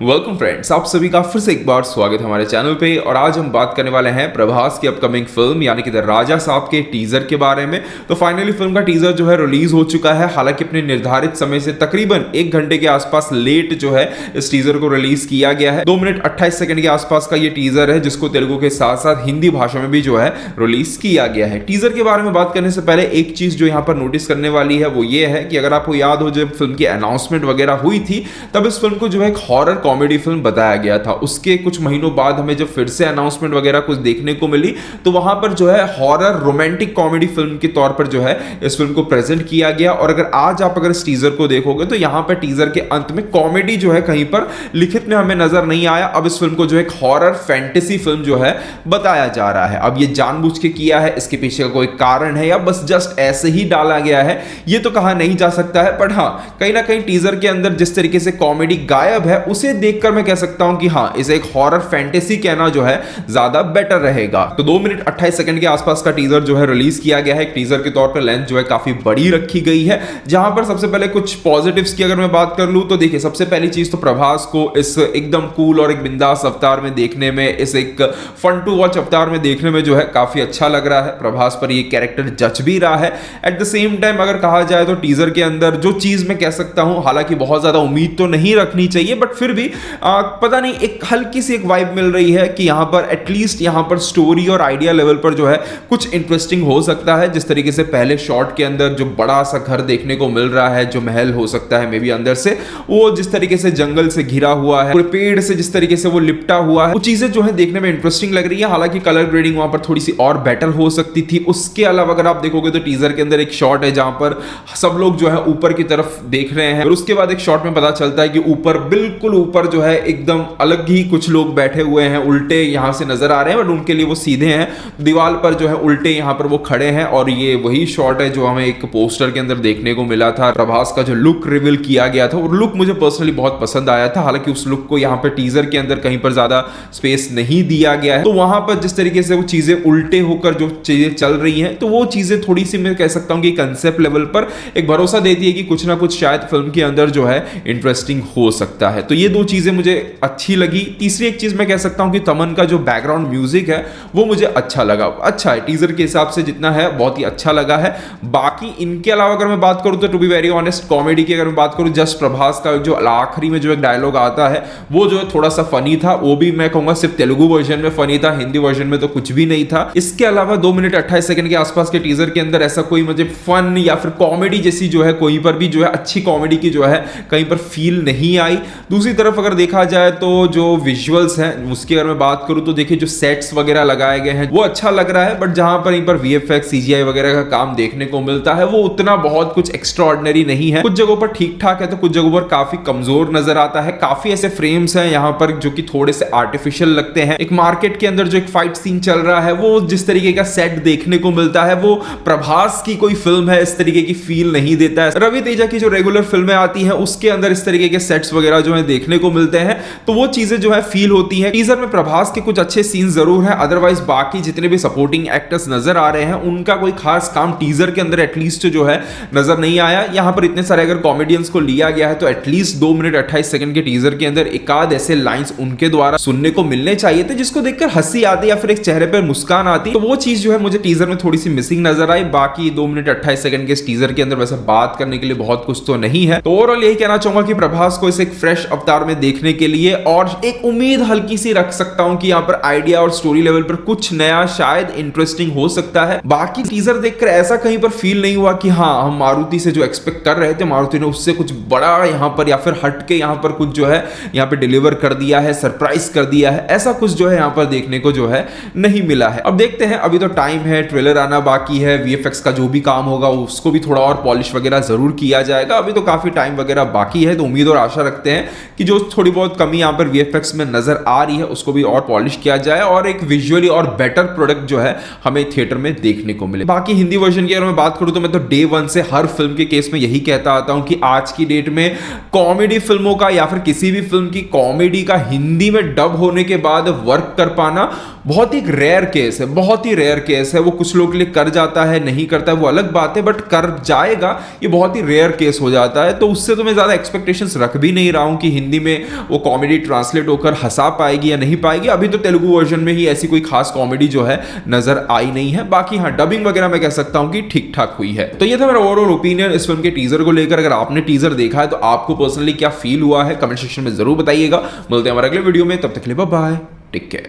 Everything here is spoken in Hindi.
वेलकम फ्रेंड्स, आप सभी का फिर से एक बार स्वागत है हमारे चैनल पे। और आज हम बात करने वाले हैं प्रभास की अपकमिंग फिल्म यानी कि द राजा साहब के टीजर के बारे में। तो फाइनली फिल्म का टीजर जो है रिलीज हो चुका है, हालांकि अपने निर्धारित समय से तकरीबन 1 घंटे के आसपास लेट जो है इस टीजर को रिलीज किया गया है। 2 मिनट 28 सेकंड के आसपास का ये टीजर है, जिसको तेलुगु के साथ साथ हिंदी भाषा में भी जो है रिलीज किया गया है। टीजर के बारे में बात करने से पहले एक चीज जो यहाँ पर नोटिस करने वाली है वो ये है कि अगर आपको याद हो, जब फिल्म की अनाउंसमेंट वगैरह हुई थी तब इस फिल्म को जो है एक हॉरर कॉमेडी फिल्म बताया गया था। उसके कुछ महीनों बाद हमें जब फिर से अनाउंसमेंट वगैरह कुछ देखने को मिली तो वहां पर जो है हॉरर रोमांटिक कॉमेडी फिल्म के तौर पर जो है इस फिल्म को प्रेजेंट किया गया। और अगर इस टीजर को देखोगे तो यहां पर टीजर के अंत में कॉमेडी जो है कहीं पर लिखित में हमें नजर नहीं आया। अब इस फिल्म को जो एक हॉरर फैंटेसी फिल्म जो है बताया जा रहा है। अब ये जानबूझ के किया है, इसके पीछे का कोई कारण है या बस जस्ट ऐसे ही डाला गया है, ये तो कहा नहीं जा सकता है। बट हाँ, कहीं ना कहीं टीजर के अंदर जिस तरीके से कॉमेडी गायब है उसे देखकर मैं कह सकता हूं कि हाँ, इसे एक हॉरर फैंटेसी कहना जो है ज्यादा बेटर रहेगा। तो 2 मिनट 28 सेकंड के आसपास का टीजर जो है रिलीज किया गया है। टीजर के तौर पर लेंथ जो है काफी बड़ी रखी गई है। जहां पर सबसे पहले कुछ पॉजिटिव्स की अगर मैं बात कर लूं तो देखिए, सबसे पहली चीज तो प्रभास को इस एकदम कूल और एक बिंदास अवतार में देखने में, इस एक फन टू वॉच अवतार में देखने में जो है काफी अच्छा लग रहा है। प्रभास पर ये कैरेक्टर जच भी रहा है। एट द सेम टाइम अगर कहा जाए तो टीजर के अंदर जो चीज मैं कह सकता हूं, हालांकि बहुत ज्यादा उम्मीद तो नहीं रखनी चाहिए, बट फिर भी पता नहीं एक हल्की सी एक वाइब मिल रही है कि यहां पर एटलीस्ट यहां पर स्टोरी और आइडिया लेवल पर जो है कुछ इंटरेस्टिंग हो सकता है। जिस तरीके से पहले शॉट के अंदर जो बड़ा सा घर देखने को मिल रहा है, जो महल हो सकता है मे बी अंदर से, वो जिस तरीके से जंगल से घिरा हुआ है, पूरे पेड़ से जिस तरीके से वो लिपटा हुआ है, वो चीजें जो है देखने में इंटरेस्टिंग लग रही है। हालांकि कलर ग्रेडिंग वहां पर थोड़ी सी और बेटर हो सकती थी। उसके अलावा अगर आप देखोगे तो टीजर के अंदर एक शॉट है जहां पर सब लोग जो है ऊपर की तरफ देख रहे हैं, और उसके बाद एक शॉट में पता चलता है कि ऊपर, बिल्कुल ऊपर जो है एकदम अलग ही कुछ लोग बैठे हुए हैं, उल्टे यहां से नजर आ रहे हैं, बट उनके लिए वो सीधे हैं। दीवार पर जो है उल्टे यहां पर वो खड़े हैं। और ये वही शॉट है जो हमें एक पोस्टर के अंदर देखने को मिला था। प्रभास का जो लुक रिवील किया गया था, और लुक मुझे पर्सनली बहुत पसंद आया था। हालांकि उस लुक को यहां पर टीजर के अंदर कहीं पर ज्यादा स्पेस नहीं दिया गया है, तो वहां पर जिस तरीके से वो चीजें उल्टे होकर जो चीजें चल रही हैं, तो वो चीजें थोड़ी सी मैं कह सकता हूं कि कंसेप्ट लेवल पर एक भरोसा देती है कि कुछ ना कुछ शायद फिल्म के अंदर जो है इंटरेस्टिंग हो सकता है। तो ये 2 चीजें मुझे अच्छी लगी। तीसरी एक चीज मैं कह सकता हूं कि तमन का जो बैकग्राउंड म्यूजिक है वो मुझे अच्छा लगा। अच्छा है, टीजर के हिसाब से जितना है बहुत ही अच्छा लगा है। बाकी इनके अलावा अगर मैं बात करूं तो to be very honest, comedy की अगर मैं बात करूं, जस्ट प्रभास का जो आखिरी में जो एक डायलॉग आता है वो जो है थोड़ा सा फनी था। वो भी मैं कहूंगा सिर्फ तेलुगु वर्जन में फनी था, हिंदी वर्जन में तो कुछ भी नहीं था। इसके अलावा 2 मिनट 28 सेकंड के आसपास के टीजर के अंदर ऐसा कोई मुझे फन या फिर कॉमेडी जैसी जो है कोई पर भी जो है अच्छी कॉमेडी की जो है कहीं पर फील नहीं आई। दूसरी तरफ अगर देखा जाए तो जो विजुअल्स हैं उसकी अगर मैं बात करूं तो देखिए, जो सेट्स वगैरह लगाए गए हैं वो अच्छा लग रहा है। बट जहां पर इन पर वीएफएक्स, सीजीआई वगैरह का काम देखने को मिलता है वो उतना बहुत कुछ एक्स्ट्राऑर्डिनरी नहीं है। कुछ जगहों पर ठीक ठाक है तो कुछ जगहों पर काफी कमजोर नजर आता है। काफी ऐसे फ्रेम्स हैं यहां पर जो कि थोड़े से आर्टिफिशियल लगते हैं। एक मार्केट के अंदर जो एक फाइट सीन चल रहा है, वो जिस तरीके का सेट देखने को मिलता है वो प्रभास की कोई फिल्म है इस तरीके की फील नहीं देता है। रवि तेजा की जो रेगुलर फिल्में आती हैं उसके अंदर इस तरीके के सेट्स वगैरह जो है देखने को मिलते हैं, तो वो चीजें जो है फील होती है। टीजर में प्रभास के कुछ अच्छे सीन जरूर है, अदरवाइज बाकी जितने भी सपोर्टिंग एक्टर्स नजर आ रहे हैं उनका कोई खास काम टीजर के अंदर एटलीस्ट जो है नजर नहीं आया। यहां पर इतने सारे अगर कॉमेडियंस को लिया गया है तो एटलीस्ट 2 मिनट 28 सेकंड के टीजर के अंदर एकाध ऐसे लाइंस उनके द्वारा सुनने को मिलने चाहिए थे जिसको देखकर हंसी आती या फिर एक चेहरे पर मुस्कान आती। तो वो चीज जो है मुझे टीजर में थोड़ी सी मिसिंग नजर आई। बाकी 2 मिनट 28 सेकंड के इस टीजर के अंदर वैसे बात करने के लिए बहुत कुछ तो नहीं है। तो ओवरऑल यही कहना चाहूंगा कि प्रभास को इसे एक फ्रेश अवतार में देखने के लिए और एक उम्मीद हल्की सी रख सकता हूं कि यहां पर आइडिया और स्टोरी लेवल पर कुछ नया शायद इंटरेस्टिंग हो सकता है। बाकी टीजर देखकर ऐसा कहीं पर फील नहीं हुआ कि हाँ, हम मारुति से जो एक्सपेक्ट कर रहे थे मारुति ने उससे कुछ बड़ा यहां पर या फिर हटके यहां पर कुछ जो है यहां पे डिलीवर कर दिया है, सरप्राइज कर दिया है। ऐसा कुछ जो है यहां पर देखने को जो है नहीं मिला है। अब देखते हैं, अभी तो टाइम है, ट्रेलर आना बाकी है, वीएफएक्स का जो भी काम होगा उसको भी थोड़ा और पॉलिश वगैरह जरूर किया जाएगा। अभी तो काफी टाइम वगैरह बाकी है, तो उम्मीद और आशा रखते हैं कि जो थोड़ी बहुत कमी यहां पर वीएफएक्स में नजर आ रही है उसको भी और पॉलिश किया जाए और एक विजुअली और बेटर प्रोडक्ट जो है हमें थिएटर में देखने को मिले। बाकी हिंदी वर्जन की अगर मैं बात करूं तो मैं तो डे 1 से हर फिल्म के केस में यही कहता आता हूं कि आज की डेट में कॉमेडी फिल्मों का या फिर किसी भी फिल्म की कॉमेडी का हिंदी में डब होने के बाद वर्क कर पाना बहुत ही रेयर केस है, बहुत ही रेयर केस है। वो कुछ लोग के लिए कर जाता है, नहीं करता है वो अलग बात है, बट कर जाएगा ये बहुत ही रेयर केस हो जाता है। तो उससे तो मैं ज्यादा एक्सपेक्टेशंस रख भी नहीं रहा हूं कि हिंदी में वो कॉमेडी ट्रांसलेट होकर हंसा पाएगी या नहीं पाएगी, अभी तो तेलुगु वर्जन में ही ऐसी कोई खास कॉमेडी जो है नजर आई नहीं है। बाकी हाँ, डबिंग वगैरह मैं कह सकता हूं कि ठीक ठाक हुई है। तो ये था मेरा ओवरऑल ओपिनियन इस फिल्म के टीजर को लेकर। अगर आपने टीजर देखा है तो आपको पर्सनली क्या फील हुआ है, कमेंट सेक्शन में जरूर बताइएगा। मिलते हैं हमारे अगले वीडियो में, तब तक के लिए बाय बाय, टेक केयर।